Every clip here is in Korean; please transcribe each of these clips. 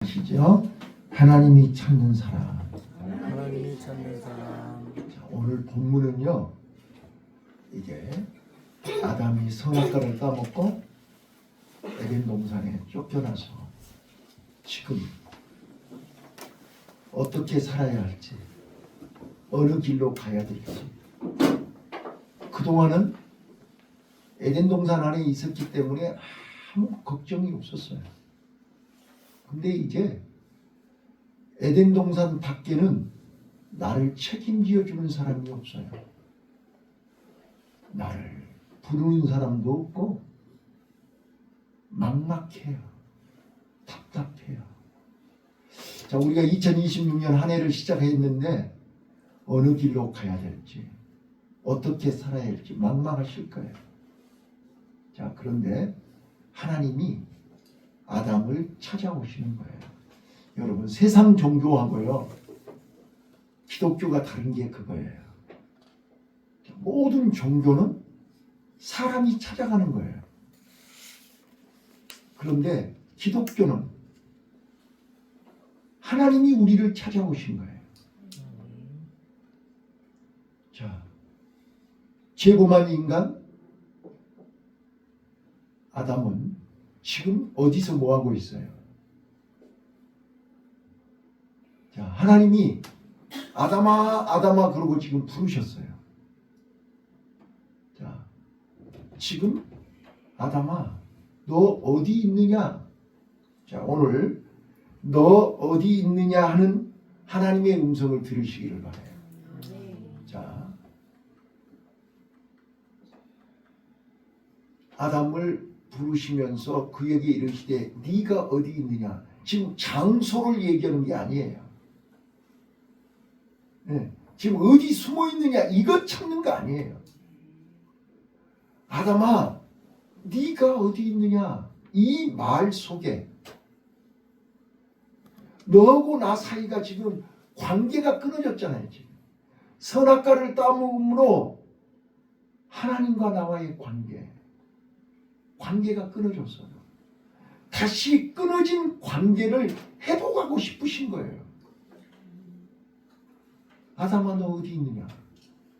시죠. 하나님이 찾는 사람. 하나님이 찾는 사람. 자, 오늘 본문은요. 이게 아담이 선악과를 따먹고 에덴 동산에 쫓겨나서 지금 어떻게 살아야 할지, 어느 길로 가야 될지. 그동안은 에덴 동산 안에 있었기 때문에 아무 걱정이 없었어요. 근데 이제 에덴 동산 밖에는 나를 책임져 주는 사람이 없어요. 나를 부르는 사람도 없고 막막해요. 답답해요. 자, 우리가 2026년 한 해를 시작했는데 어느 길로 가야 될지, 어떻게 살아야 할지 막막하실 거예요. 자, 그런데 하나님이 아담을 찾아오시는 거예요. 여러분, 세상 종교하고요 기독교가 다른 게 그거예요. 모든 종교는 사람이 찾아가는 거예요. 그런데 기독교는 하나님이 우리를 찾아오신 거예요. 자, 죄범한 인간 아담은 지금 어디서 뭐 하고 있어요? 자, 하나님이 아담아, 아담아 그러고 지금 부르셨어요. 자, 지금 아담아, 너 어디 있느냐? 자, 오늘 너 어디 있느냐 하는 하나님의 음성을 들으시기를 바라요. 자, 아담을 부르시면서 그에게 이르시되 네가 어디 있느냐? 지금 장소를 얘기하는 게 아니에요. 네, 지금 어디 숨어 있느냐 이것 찾는 거 아니에요. 아담아, 네가 어디 있느냐? 이 말 속에 너하고 나 사이가 지금 관계가 끊어졌잖아요. 지금 선악과를 따먹음으로 하나님과 나와의 관계가 끊어졌어요. 다시 끊어진 관계를 회복하고 싶으신 거예요. 아담아, 너 어디 있느냐?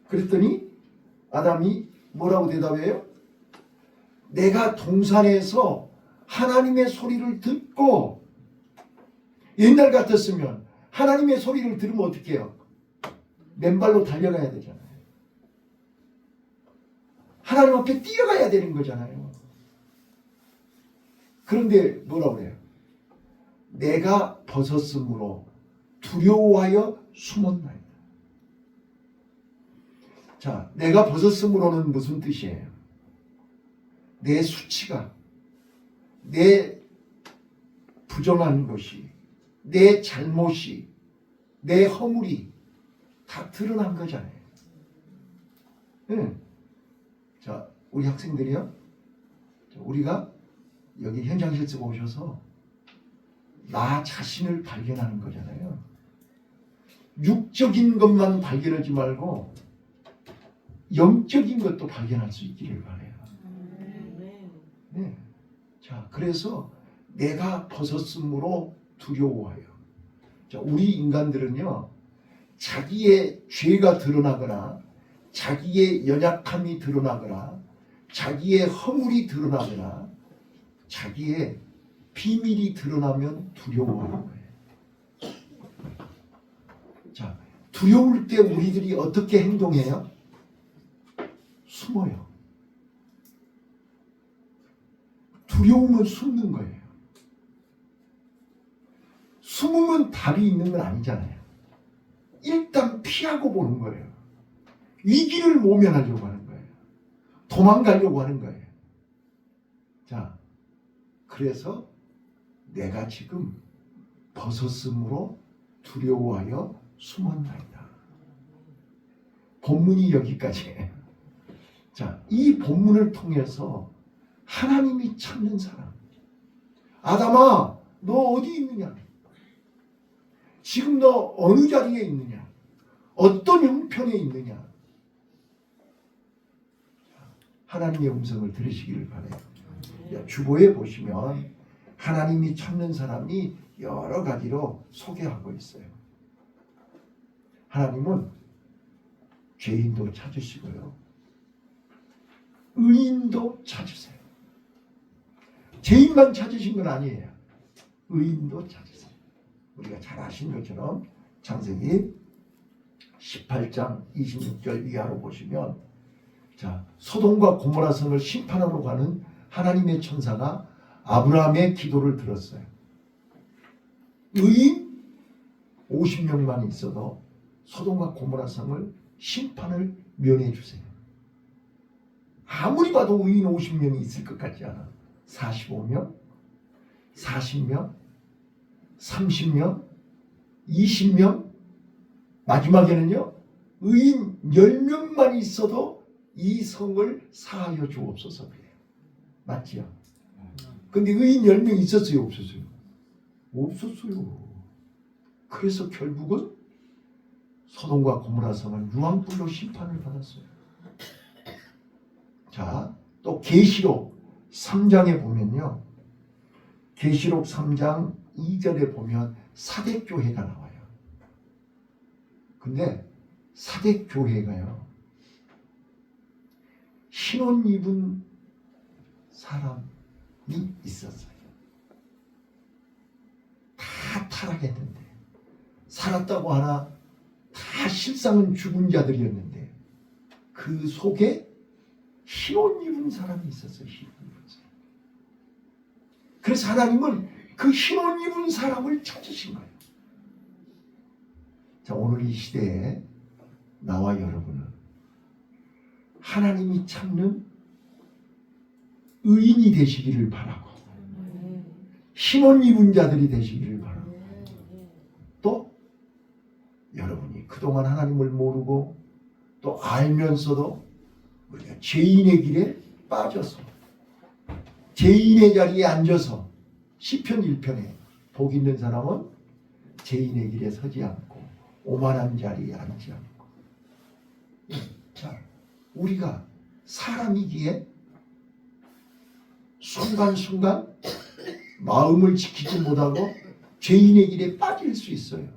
그랬더니 아담이 뭐라고 대답해요? 내가 동산에서 하나님의 소리를 듣고, 옛날 같았으면 하나님의 소리를 들으면 어떻게 해요? 맨발로 달려가야 되잖아요. 하나님 앞에 뛰어가야 되는 거잖아요. 그런데 뭐라고 그래요? 내가 벗었으므로 두려워하여 숨었나이다. 자, 내가 벗었으므로는 무슨 뜻이에요? 내 수치가, 내 부정한 것이, 내 잘못이, 내 허물이 다 드러난 거잖아요. 네. 자, 우리 학생들이요. 우리가 여기 현장 실습 오셔서 나 자신을 발견하는 거잖아요. 육적인 것만 발견하지 말고 영적인 것도 발견할 수 있기를 바라요. 네. 자, 그래서 내가 벗었으므로 두려워하여. 자, 우리 인간들은요, 자기의 죄가 드러나거나, 자기의 연약함이 드러나거나, 자기의 허물이 드러나거나, 자기의 비밀이 드러나면 두려워하는 거예요. 자, 두려울 때 우리들이 어떻게 행동해요? 숨어요. 두려우면 숨는 거예요. 숨으면 답이 있는 건 아니잖아요. 일단 피하고 보는 거예요. 위기를 모면하려고 하는 거예요. 도망가려고 하는 거예요. 자, 그래서 내가 지금 벗었으므로 두려워하여 숨었나이다. 본문이 여기까지예요. 자, 이 본문을 통해서 하나님이 찾는 사람. 아담아, 너 어디 있느냐? 지금 너 어느 자리에 있느냐? 어떤 형편에 있느냐? 하나님의 음성을 들으시기를 바라요. 주보에 보시면 하나님이 찾는 사람이 여러 가지로 소개하고 있어요. 하나님은 죄인도 찾으시고요. 의인도 찾으세요. 죄인만 찾으신 건 아니에요. 의인도 찾으세요. 우리가 잘 아신 것처럼 창세기 18장 26절 이하로 보시면 자, 소돔과 고모라 성을 심판하러 가는 하나님의 천사가 아브라함의 기도를 들었어요. 의인 50명만 있어도 소돔과 고모라 성을 심판을 면해 주세요. 아무리 봐도 의인 50명이 있을 것 같지 않아. 45명, 40명, 30명, 20명, 마지막에는요, 의인 10명만 있어도 이 성을 사하여 주옵소서 그래요. 맞지요? 근데 의인 10명 있었어요? 없었어요? 없었어요. 그래서 결국은 소돔과 고모라 성은 유황불로 심판을 받았어요. 자, 또 계시록 3장에 보면요. 계시록 3장 2절에 보면 사대교회가 나와요. 근데 사대교회가요. 흰옷 입은 사람이 있었어요. 다 타락했는데 살았다고 하나 다 실상은 죽은 자들이었는데 그 속에 흰옷 입은 사람이 있었어요. 흰옷 입은 사람. 그래서 하나님은 그 흰옷 입은 사람을 찾으신 거예요. 자, 오늘 이 시대에 나와 여러분은 하나님이 찾는 의인이 되시기를 바라고 흰옷 입은 자들이 되시기를 바라고 또 여러분이 그동안 하나님을 모르고 또 알면서도 우리가 죄인의 길에 빠져서 죄인의 자리에 앉아서 시편 1편에 복 있는 사람은 죄인의 길에 서지 않고 오만한 자리에 앉지 않고 자, 우리가 사람이기에 순간순간 마음을 지키지 못하고 죄인의 길에 빠질 수 있어요.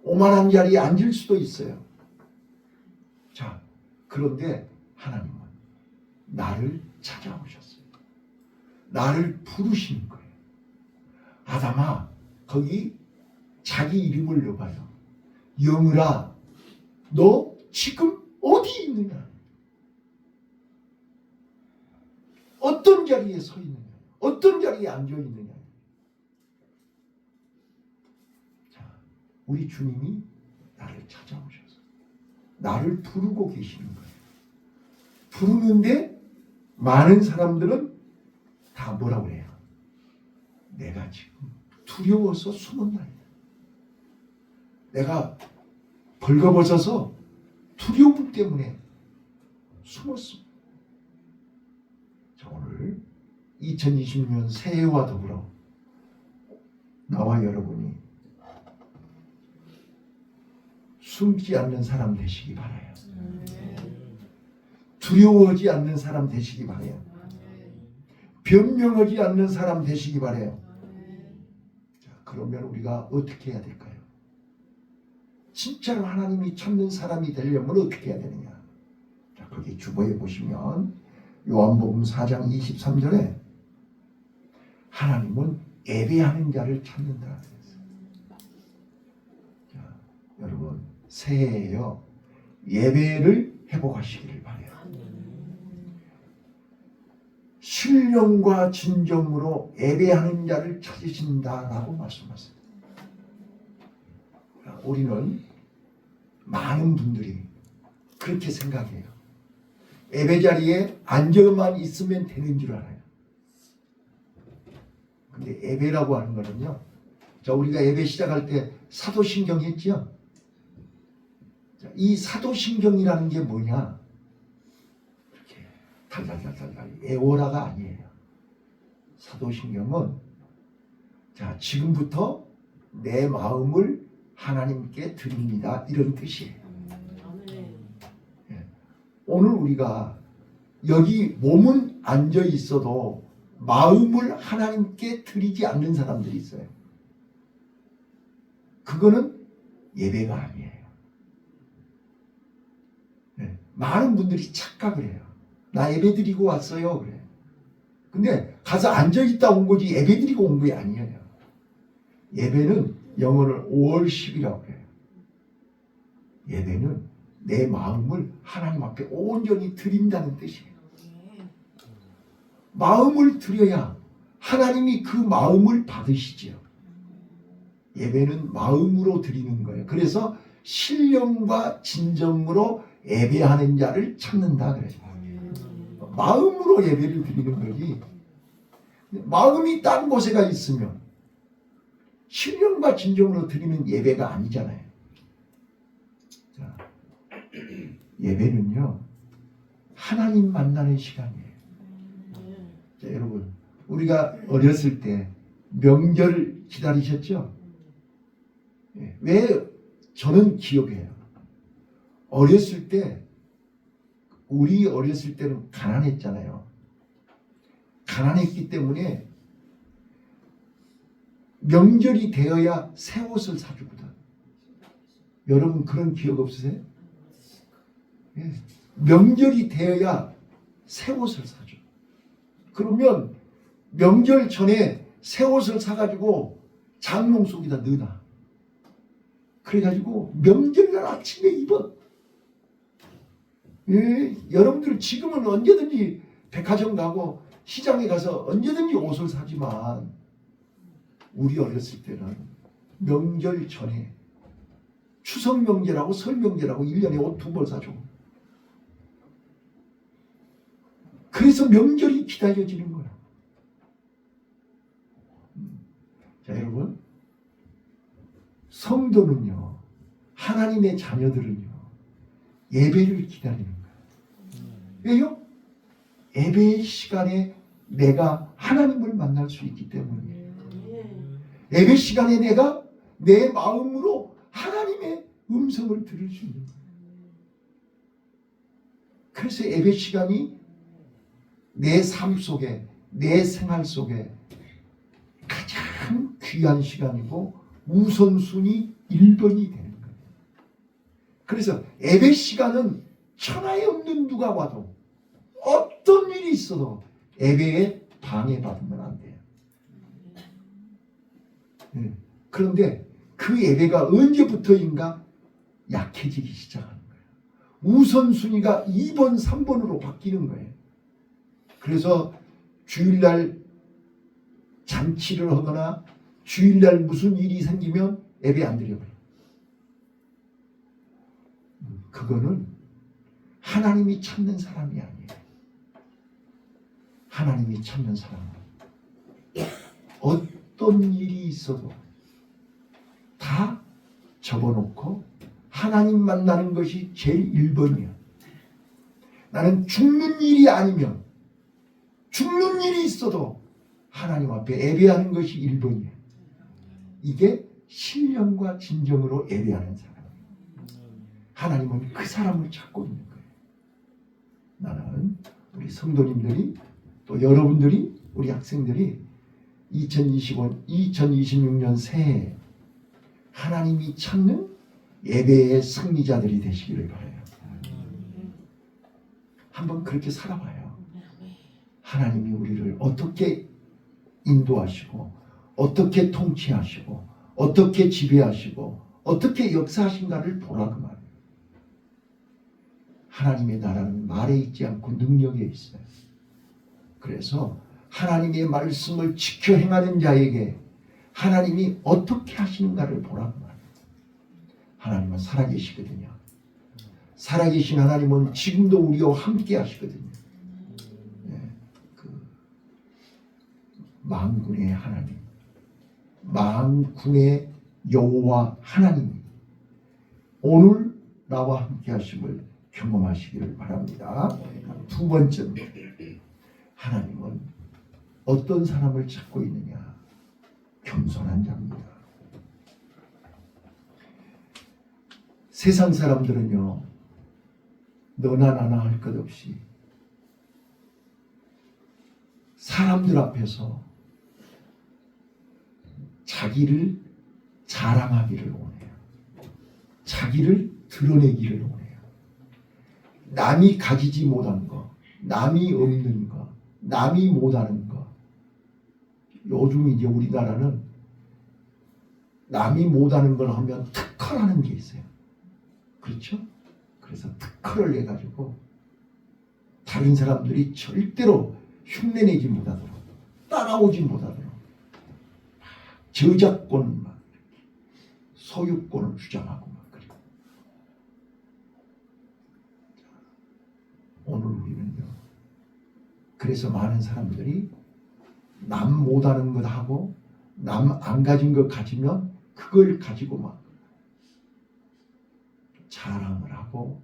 오만한 자리에 앉을 수도 있어요. 자, 그런데 하나님은 나를 찾아오셨어요. 나를 부르시는 거예요. 아담아, 거기 자기 이름을 넣어봐요. 영으라, 너 지금 어디 있느냐? 어떤 자리에 서 있느냐? 어떤 자리에 앉아 있느냐? 자, 우리 주님이 나를 찾아오셔서 나를 부르고 계시는 거예요. 부르는데 많은 사람들은 다 뭐라고 그래요? 내가 지금 두려워서 숨었나이다. 내가 벌거벗어서 두려움 때문에 숨었습니다. 자, 오늘 2020년 새해와 더불어 나와 여러분이 숨지 않는 사람 되시기 바라요. 두려워하지 않는 사람 되시기 바라요. 변명하지 않는 사람 되시기 바라요. 자, 그러면 우리가 어떻게 해야 될까요? 진짜로 하나님이 찾는 사람이 되려면 어떻게 해야 되느냐? 자, 거기 주보에 보시면 요한복음 4장 23절에 하나님은 예배하는 자를 찾는다. 자, 여러분 새해에요 예배를 회복하시기를 바라요. 신령과 진정으로 예배하는 자를 찾으신다라고 말씀하세요. 우리는 많은 분들이 그렇게 생각해요. 예배 자리에 앉아만 있으면 되는 줄 알아요. 근데 예배라고 하는 거는요. 자, 우리가 예배 시작할 때 사도신경 했죠. 자, 이 사도신경이라는 게 뭐냐? 이렇게 달달달달 애워라가 아니에요. 사도신경은 자, 지금부터 내 마음을 하나님께 드립니다. 이런 뜻이에요. 예. 오늘 우리가 여기 몸은 앉아 있어도 마음을 하나님께 드리지 않는 사람들이 있어요. 그거는 예배가 아니에요. 네. 많은 분들이 착각을 해요. 나 예배 드리고 왔어요. 그래. 근데 가서 앉아있다 온 거지 예배 드리고 온 게 아니에요. 예배는 영어를 월십이라고 해요. 예배는 내 마음을 하나님 앞에 온전히 드린다는 뜻이에요. 마음을 드려야 하나님이 그 마음을 받으시죠. 예배는 마음으로 드리는 거예요. 그래서 신령과 진정으로 예배하는 자를 찾는다 그래요. 마음으로 예배를 드리는 거지. 마음이 딴 곳에가 있으면 신령과 진정으로 드리는 예배가 아니잖아요. 자, 예배는요 하나님 만나는 시간이에요. 자, 여러분 우리가 어렸을 때 명절 기다리셨죠? 왜 저는 기억해요. 어렸을 때 우리 어렸을 때는 가난했잖아요. 가난했기 때문에 명절이 되어야 새 옷을 사주거든. 여러분 그런 기억 없으세요? 명절이 되어야 새 옷을 사줘. 그러면 명절 전에 새 옷을 사가지고 장롱 속에다 넣어놔. 그래가지고 명절날 아침에 입어. 여러분들 지금은 언제든지 백화점 가고 시장에 가서 언제든지 옷을 사지만 우리 어렸을 때는 명절 전에 추석 명절하고 설 명절하고 1년에 옷 2벌 사줘. 그래서 명절이 기다려지는 거야. 자, 여러분 성도는요 하나님의 자녀들은요 예배를 기다리는 거예요. 왜요? 예배의 시간에 내가 하나님을 만날 수 있기 때문이에요. 예배 시간에 내가 내 마음으로 하나님의 음성을 들을 수 있는 거예요. 그래서 예배 시간이 내 삶 속에 내 생활 속에 가장 귀한 시간이고 우선순위 1번이 되는 거예요. 그래서 예배 시간은 천하에 없는 누가 와도 어떤 일이 있어도 예배에 방해받으면 안 돼요. 그런데 그 예배가 언제부터인가 약해지기 시작하는 거예요. 우선순위가 2번, 3번으로 바뀌는 거예요. 그래서 주일날 잔치를 하거나 주일날 무슨 일이 생기면 예배 안 드려버려요. 그거는 하나님이 찾는 사람이 아니에요. 하나님이 찾는 사람은 어떤 일이 있어도 다 접어놓고 하나님 만나는 것이 제일 1번이야. 나는 죽는 일이 아니면 죽는 일이 있어도 하나님 앞에 예배하는 것이 1번이야. 이게 신령과 진정으로 예배하는 사람이에요. 하나님은 그 사람을 찾고 있는 거예요. 나는 우리 성도님들이 또 여러분들이 우리 학생들이 2026년 새해 하나님이 찾는 예배의 승리자들이 되시기를 바라요. 한번 그렇게 살아봐요. 하나님이 우리를 어떻게 인도하시고 어떻게 통치하시고 어떻게 지배하시고 어떻게 역사하신가를 보라 그 말이에요. 하나님의 나라는 말에 있지 않고 능력에 있어요. 그래서 하나님의 말씀을 지켜 행하는 자에게 하나님이 어떻게 하시는가를 보라 그 말이에요. 하나님은 살아계시거든요. 살아계신 하나님은 지금도 우리와 함께 하시거든요. 만군의 하나님, 만군의 여호와 하나님이 오늘 나와 함께 하심을 경험하시기를 바랍니다. 두 번째입니다. 하나님은 어떤 사람을 찾고 있느냐? 겸손한 자입니다. 세상 사람들은요 너나 나나 할 것 없이 사람들 앞에서 자기를 자랑하기를 원해요. 자기를 드러내기를 원해요. 남이 가지지 못한 거, 남이 없는 거, 남이 못하는 거. 요즘 이제 우리나라는 남이 못하는 걸 하면 특허라는 게 있어요. 그렇죠? 그래서 특허를 내가지고 다른 사람들이 절대로 흉내내지 못하도록, 따라오지 못하도록 저작권, 막 소유권을 주장하고 막 그래요. 오늘 우리는요. 그래서 많은 사람들이 남 못하는 것 하고 남 안 가진 것 가지면 그걸 가지고 막 자랑을 하고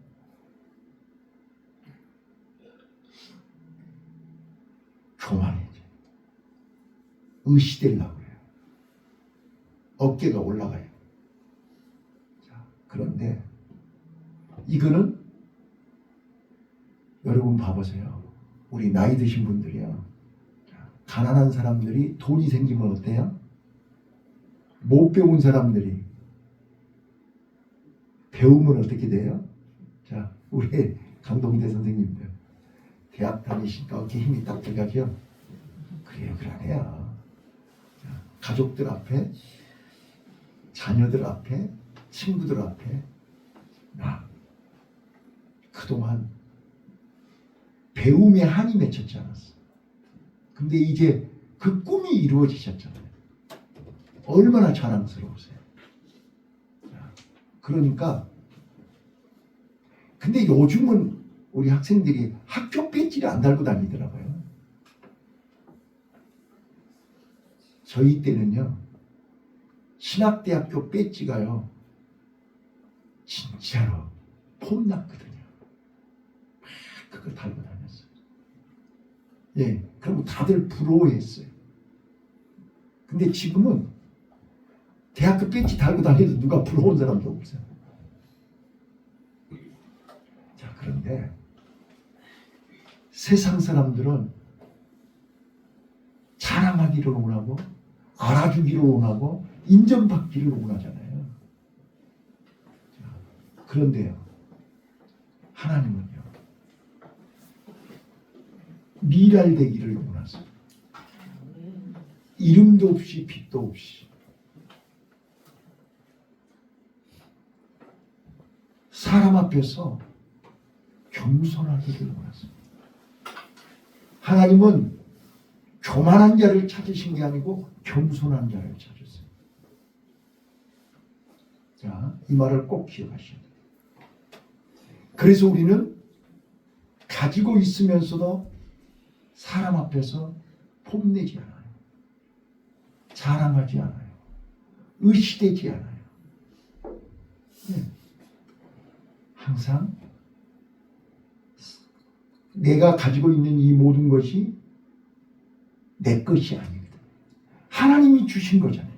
교만해져. 의시되려고 해요. 어깨가 올라가요. 자, 그런데 이거는 여러분 봐보세요. 우리 나이 드신 분들이요. 가난한 사람들이 돈이 생기면 어때요? 못 배운 사람들이 배우면 어떻게 돼요? 자, 우리 강동대 선생님들 대학 다니시니까 어깨 힘이 딱 들어가죠? 그래요, 그러네요. 자, 가족들 앞에, 자녀들 앞에, 친구들 앞에 나 그동안 배움에 한이 맺혔지 않았어. 근데 이제 그 꿈이 이루어지셨잖아요. 얼마나 자랑스러우세요. 그러니까 근데 요즘은 우리 학생들이 학교 배지를 안 달고 다니더라고요. 저희 때는요. 신학대학교 배지가요. 진짜로 폼났거든요. 막 그거 달고 다녔어요. 예, 그럼 다들 부러워했어요. 근데 지금은 대학교 배지 달고 다녀도 누가 부러운 사람도 없어요. 자, 그런데 세상 사람들은 자랑하기를 원하고 알아주기를 원하고 인정받기를 원하잖아요. 자, 그런데요. 하나님은요. 미랄되기를 원하세요. 이름도 없이 빛도 없이 사람 앞에서 겸손하기를 원하십니다. 하나님은 교만한 자를 찾으신 게 아니고 겸손한 자를 찾으세요. 자, 이 말을 꼭 기억하셔야 돼요. 그래서 우리는 가지고 있으면서도 사람 앞에서 폼내지 않아요. 자랑하지 않아요. 의시되지 않아요. 네. 항상 내가 가지고 있는 이 모든 것이 내 것이 아닙니다. 하나님이 주신 거잖아요.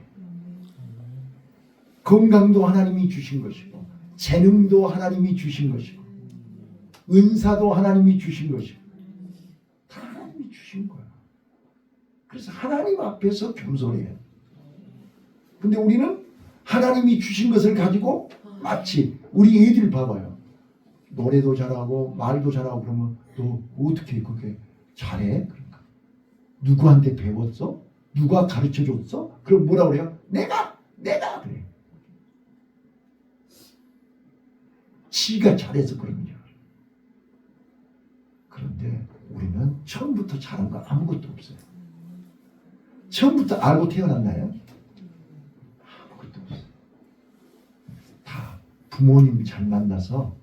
건강도 하나님이 주신 것이고 재능도 하나님이 주신 것이고 은사도 하나님이 주신 것이고 다 하나님이 주신 거야. 그래서 하나님 앞에서 겸손해요. 근데 우리는 하나님이 주신 것을 가지고 마치 우리 애들 봐봐요. 노래도 잘하고 말도 잘하고 그러면 너 어떻게 그렇게 잘해? 그러니까 누구한테 배웠어? 누가 가르쳐줬어? 그럼 뭐라 그래요? 내가 그래. 지가 잘해서 그런 줄 알아요. 그런데 우리는 처음부터 잘한 거 아무것도 없어요. 처음부터 알고 태어났나요? 아무것도 없어요. 다 부모님 잘 만나서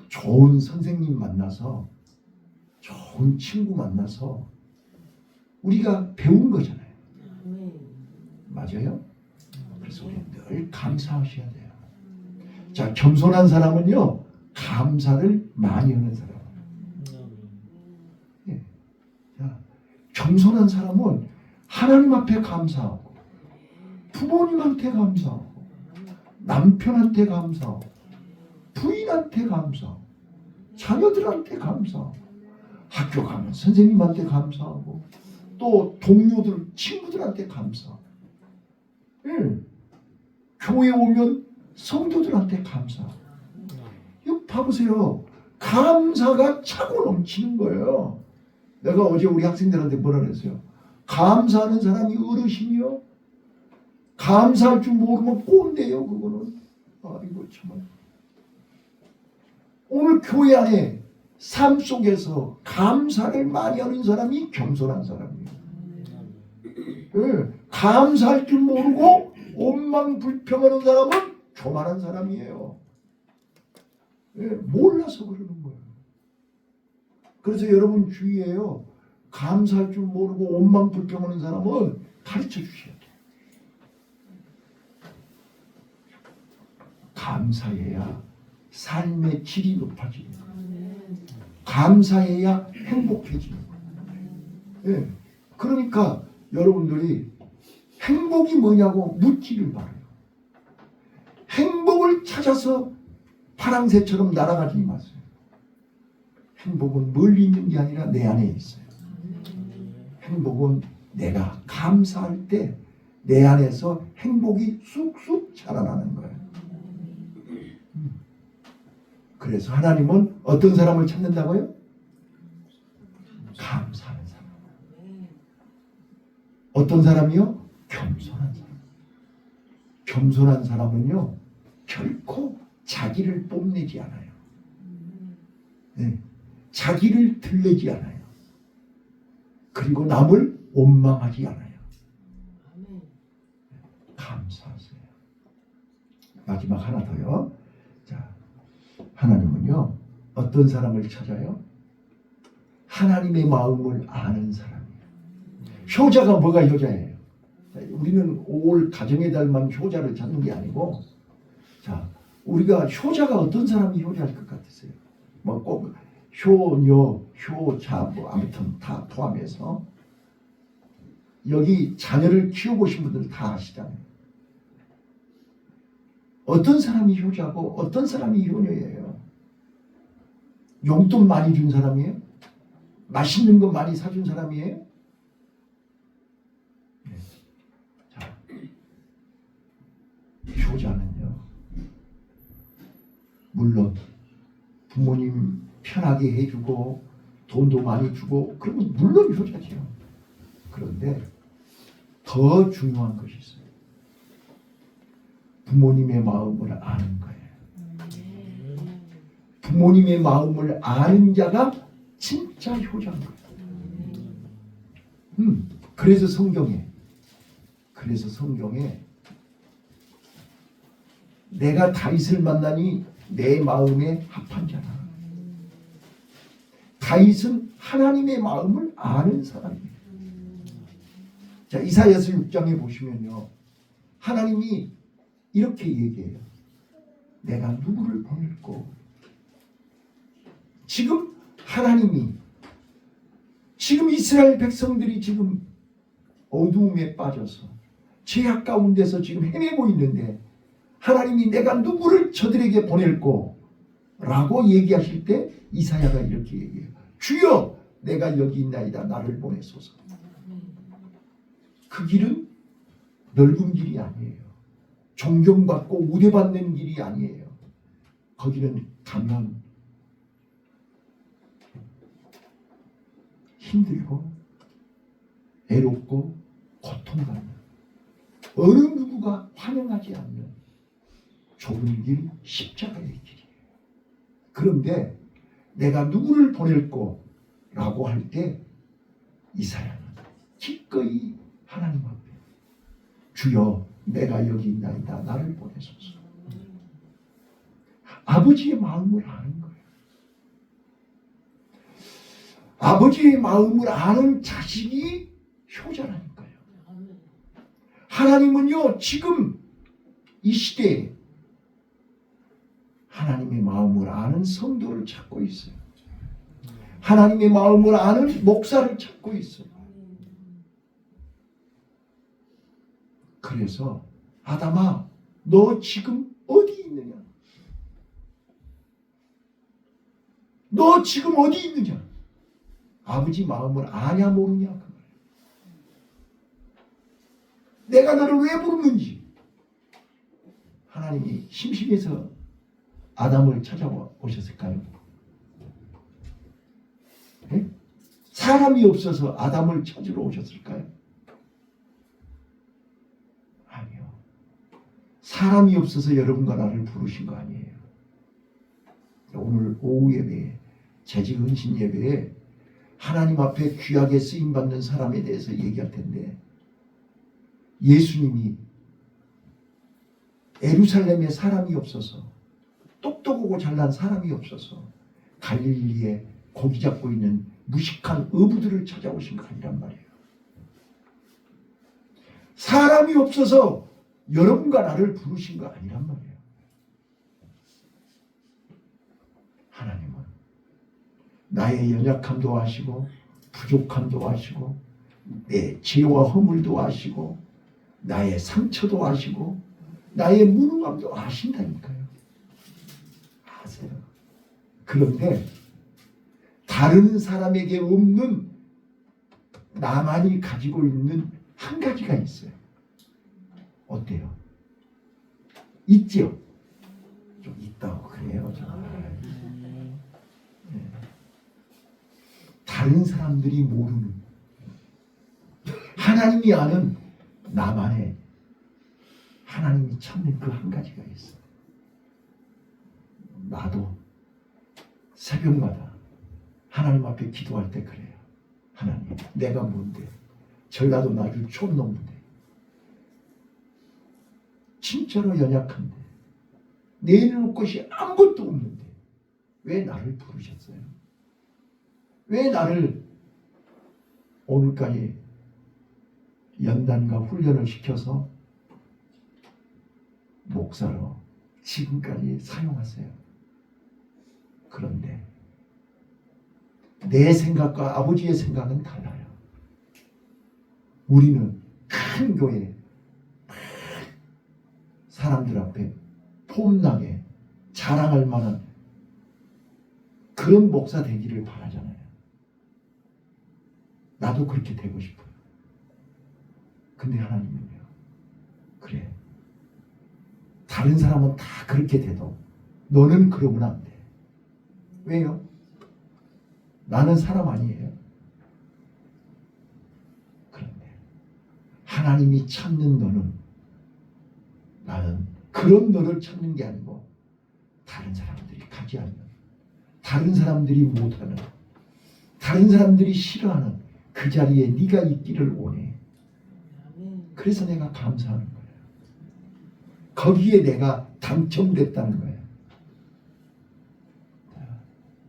좋은 선생님 만나서 좋은 친구 만나서 우리가 배운 거잖아요. 맞아요? 그래서 우리 늘 감사하셔야 돼요. 자, 겸손한 사람은요 감사를 많이 하는 사람. 예. 자, 겸손한 사람은 하나님 앞에 감사하고 부모님한테 감사하고 남편한테 감사하고 부인한테 감사하고 자녀들한테 감사하고 학교 가면 선생님한테 감사하고 또 동료들 친구들한테 감사하고 예. 교회 오면 성도들한테 감사. 이거 봐보세요. 감사가 차고 넘치는 거예요. 내가 어제 우리 학생들한테 뭐라 그랬어요? 감사하는 사람이 어르신이요. 감사할 줄 모르면 꼰대요. 그거는. 아이고 참. 오늘 교회 안에 삶 속에서 감사를 많이 하는 사람이 겸손한 사람이에요. 네. 감사할 줄 모르고 원망 불평하는 사람은 교만한 사람이에요. 네. 몰라서 그러는 거예요. 그래서 여러분 주의해요. 감사할 줄 모르고 원망 불평하는 사람은 가르쳐 주셔야 돼요. 감사해야 삶의 질이 높아지는 거예요. 감사해야 행복해지는 거예요. 네. 그러니까 여러분들이 행복이 뭐냐고 묻지를 말아요. 행복을 찾아서 파랑새처럼 날아가지 마세요. 행복은 멀리 있는 게 아니라 내 안에 있어요. 행복은 내가 감사할 때 내 안에서 행복이 쑥쑥 자라나는 거예요. 그래서 하나님은 어떤 사람을 찾는다고요? 감사하는 사람. 어떤 사람이요? 겸손한 사람. 겸손한 사람은요 결코 자기를 뽐내지 않아요. 네. 자기를 들리지 않아요. 그리고 남을 원망하지 않아요. 감사하세요. 마지막 하나 더요. 자, 하나님은요 어떤 사람을 찾아요? 하나님의 마음을 아는 사람이에요. 효자가 뭐가 효자예요? 자, 우리는 올 가정의 달만 효자를 찾는 게 아니고, 자, 우리가 효자가 어떤 사람이 효자일 것 같으세요? 뭐 꼭 효녀, 효자 뭐 아무튼 다 포함해서 여기 자녀를 키워보신 분들 다 아시잖아요. 어떤 사람이 효자고 어떤 사람이 효녀예요? 용돈 많이 준 사람이에요? 맛있는 거 많이 사준 사람이에요? 네. 자, 효자는요 물론 부모님 편하게 해주고 돈도 많이 주고 그러면 물론 효자죠. 그런데 더 중요한 것이 있어요. 부모님의 마음을 아는 거예요. 부모님의 마음을 아는 자가 진짜 효자인 거예요. 그래서 성경에 내가 다윗을 만나니 내 마음에 합한 자라. 다윗은 하나님의 마음을 아는 사람이에요. 자, 이사야서 6장에 보시면요 하나님이 이렇게 얘기해요. 내가 누구를 보낼꼬? 지금 하나님이 지금 이스라엘 백성들이 지금 어두움에 빠져서 죄악 가운데서 지금 헤매고 있는데 하나님이 내가 누구를 저들에게 보낼꼬? 라고 얘기하실 때 이사야가 이렇게 얘기해요. 주여 내가 여기 있나이다. 나를 보내소서. 그 길은 넓은 길이 아니에요. 존경받고 우대받는 길이 아니에요. 거기는 가면 힘들고 애롭고 고통받는 어느 누구가 환영하지 않는 좁은 길 십자가의 길이에요. 그런데 내가 누구를 보낼꼬? 라고 할 때 이사야는 기꺼이 하나님 앞에 주여 내가 여기 있나이다. 나를 보내소서. 아버지의 마음을 아는 거예요. 아버지의 마음을 아는 자식이 효자라니까요. 하나님은요 지금 이 시대에 하나님의 마음을 아는 성도를 찾고 있어요. 하나님의 마음을 아는 목사를 찾고 있어요. 그래서 아담아 너 지금 어디 있느냐? 너 지금 어디 있느냐? 아버지 마음을 아냐 모르냐? 그 말이에요. 내가 너를 왜 부르는지 하나님이 심심해서 아담을 찾아오셨을까요? 네? 사람이 없어서 아담을 찾으러 오셨을까요? 아니요. 사람이 없어서 여러분과 나를 부르신 거 아니에요. 오늘 오후 예배에 재직헌신 예배에 하나님 앞에 귀하게 쓰임받는 사람에 대해서 얘기할 텐데 예수님이 예루살렘에 사람이 없어서 똑똑하고 잘난 사람이 없어서 갈릴리에 고기 잡고 있는 무식한 어부들을 찾아오신 거 아니란 말이에요. 사람이 없어서 여러분과 나를 부르신 거 아니란 말이에요. 하나님은 나의 연약함도 아시고 부족함도 아시고 내 죄와 허물도 아시고 나의 상처도 아시고 나의 무능함도 아신다니까요. 아세요. 그런데 다른 사람에게 없는 나만이 가지고 있는 한 가지가 있어요. 어때요? 있죠? 좀 있다고 그래요. 네. 다른 사람들이 모르는 하나님이 아는 나만의 하나님이 찾는 그 한 가지가 있어. 나도 새벽마다 하나님 앞에 기도할 때 그래요. 하나님, 내가 뭔데? 전라도 나주 촌놈인데 진짜로 연약한데 내놓을 것이 아무것도 없는데 왜 나를 부르셨어요? 왜 나를 오늘까지 연단과 훈련을 시켜서 목사로 지금까지 사용하세요? 그런데 내 생각과 아버지의 생각은 달라요. 우리는 큰 교회 사람들 앞에 폼나게 자랑할 만한 그런 목사 되기를 바라잖아요. 나도 그렇게 되고 싶어요. 근데 하나님은요, 그래, 다른 사람은 다 그렇게 돼도 너는 그러면 안 돼. 왜요? 나는 사람 아니에요. 그런데 하나님이 찾는 너는, 나는 그런 너를 찾는 게 아니고 다른 사람들이 가지 않는, 다른 사람들이 못하는, 다른 사람들이 싫어하는 그 자리에 네가 있기를 원해. 그래서 내가 감사하는 거예요. 거기에 내가 당첨됐다는 거예요.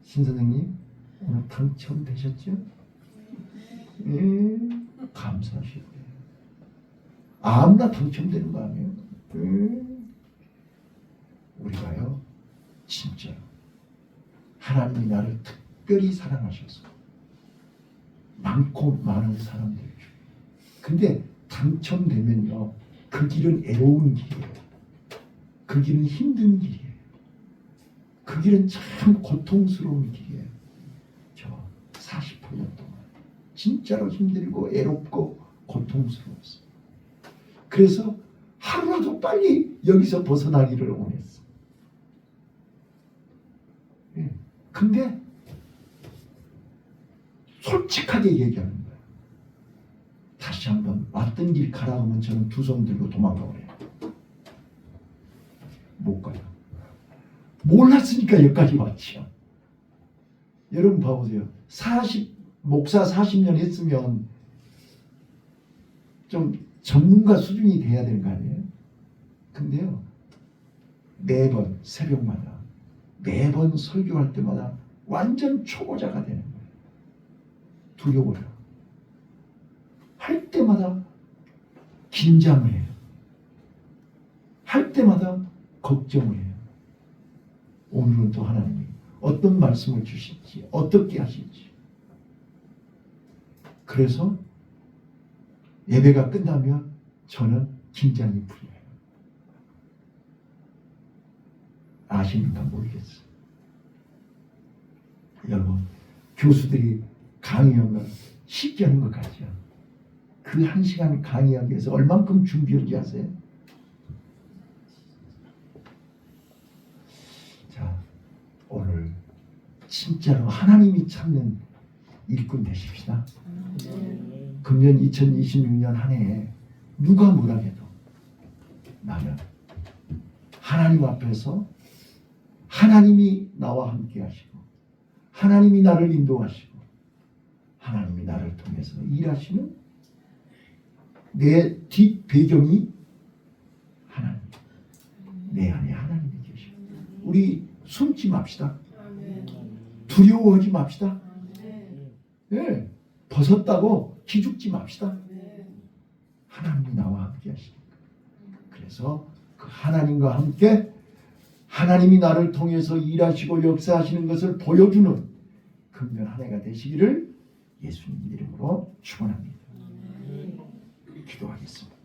신 선생님, 오늘 당첨되셨죠? 감사하시고요. 아무나 당첨되는 거 아니에요? 우리가요, 진짜 하나님이 나를 특별히 사랑하셔서 많고 많은 사람들 중에, 근데 당첨되면요, 그 길은 애로운 길이에요. 그 길은 힘든 길이에요. 그 길은 참 고통스러운 길이에요. 저 48년 동안 진짜로 힘들고 애롭고 고통스러웠어요. 그래서 하루라도 빨리 여기서 벗어나기를 원했어. 예. 근데 솔직하게 얘기하는 거예요. 다시 한번 왔던 길 가라 하면 저는 두 손 들고 도망가버려요. 못 가요. 몰랐으니까 여기까지 왔지요. 여러분 봐보세요. 목사 40년 했으면 좀 전문가 수준이 돼야 되는 거 아니에요? 근데요, 매번 새벽마다 매번 설교할 때마다 완전 초보자가 되는 거예요. 두려워요. 할 때마다 긴장을 해요. 할 때마다 걱정을 해요. 오늘은 또 하나님이 어떤 말씀을 주실지, 어떻게 하실지. 그래서 예배가 끝나면 저는 긴장이 풀려요. 아십니까? 모르겠어요. 여러분, 교수들이 강의한 걸 쉽게 하는 것 같죠? 그 1시간 강의하기 위해서 얼만큼 준비한지 아세요? 진짜로 하나님이 찾는 일꾼 되십시다. 금년 2026년 한 해에 누가 뭐라 해도 나는 하나님 앞에서 하나님이 나와 함께 하시고 하나님이 나를 인도하시고 하나님이 나를 통해서 일하시는 내 뒷 배경이 하나님, 내 안에 하나님이 계시고 우리 숨지 맙시다. 두려워하지 맙시다. 예, 벗었다고 기죽지 맙시다. 하나님이 나와 함께 하시니까. 그래서 그 하나님과 함께 하나님이 나를 통해서 일하시고 역사하시는 것을 보여주는 금년 한 해가 되시기를 예수님 이름으로 축원합니다. 기도하겠습니다.